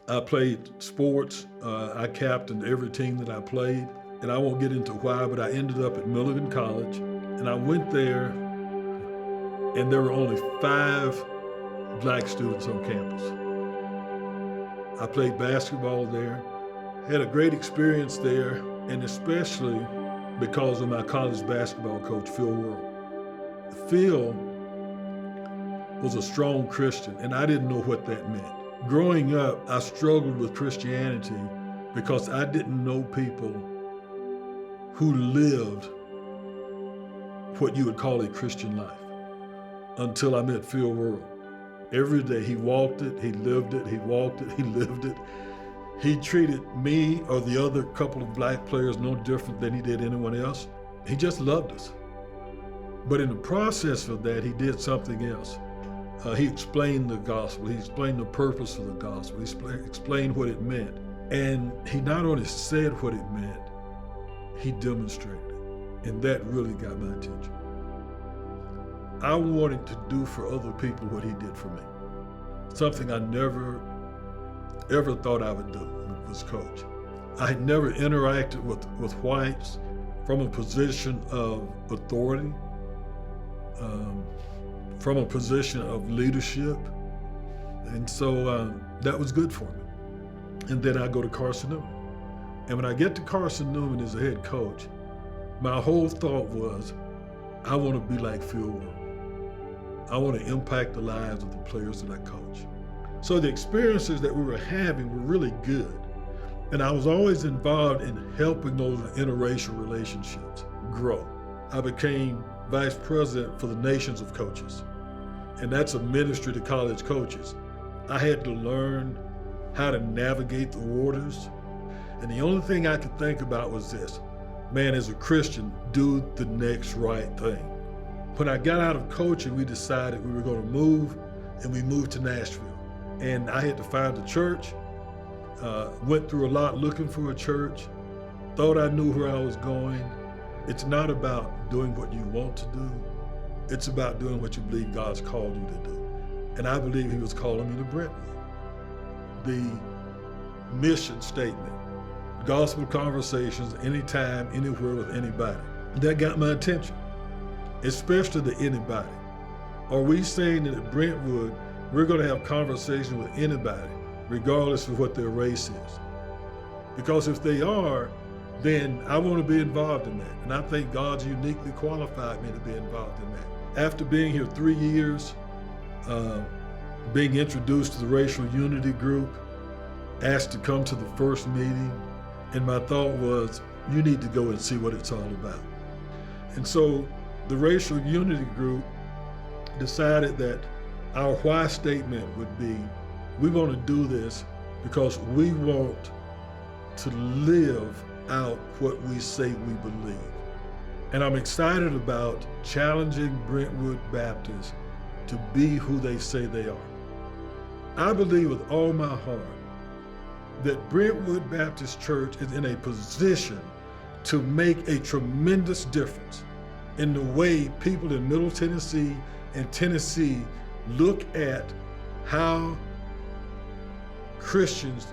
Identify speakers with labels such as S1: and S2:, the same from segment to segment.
S1: I played sports. I captained every team that I played. And I won't get into why, but I ended up at Milligan College. And I went there, and there were only 5 black students on campus. I played basketball there, had a great experience there, and especially because of my college basketball coach, Phil Worrell. Phil was a strong Christian, and I didn't know what that meant. Growing up, I struggled with Christianity because I didn't know people who lived what you would call a Christian life until I met Phil Worrell. Every day he walked it, he lived it, he walked it, he lived it. He treated me or the other couple of black players no different than he did anyone else. He just loved us. But in the process of that, he did something else. He explained the gospel. He explained the purpose of the gospel. He explained what it meant. And he not only said what it meant, he demonstrated it. And that really got my attention. I wanted to do for other people what he did for me. Something I never, ever thought I would do was coach. I had never interacted with whites from a position of authority, from a position of leadership. And so that was good for me. And then I go to Carson Newman. And when I get to Carson Newman as a head coach, my whole thought was, I want to be like Phil Worrell. I want to impact the lives of the players that I coach. So the experiences that we were having were really good. And I was always involved in helping those interracial relationships grow. I became vice president for the Nations of Coaches. And that's a ministry to college coaches. I had to learn how to navigate the waters. And the only thing I could think about was this: man, as a Christian, do the next right thing. When I got out of coaching, we decided we were going to move, and we moved to Nashville. And I had to find a church, went through a lot looking for a church, thought I knew where I was going. It's not about doing what you want to do. It's about doing what you believe God's called you to do. And I believe he was calling me to Brentwood. The mission statement, gospel conversations, anytime, anywhere with anybody. That got my attention, especially the anybody. Are we saying that at Brentwood, we're going to have conversations with anybody, regardless of what their race is? Because if they are, then I want to be involved in that. And I think God's uniquely qualified me to be involved in that. After being here 3 years, being introduced to the Racial Unity Group, asked to come to the first meeting, and my thought was, you need to go and see what it's all about. And so the Racial Unity Group decided that our why statement would be, we want to do this because we want to live out what we say we believe. And I'm excited about challenging Brentwood Baptists to be who they say they are. I believe with all my heart that Brentwood Baptist Church is in a position to make a tremendous difference in the way people in Middle Tennessee and Tennessee look at how Christians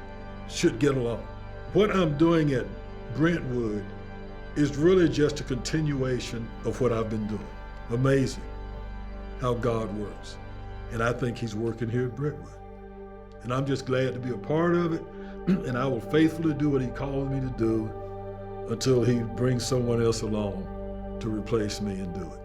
S1: should get along. What I'm doing at Brentwood is really just a continuation of what I've been doing. Amazing how God works. And I think he's working here at Brentwood. And I'm just glad to be a part of it. And I will faithfully do what he called me to do until he brings someone else along to replace me and do it.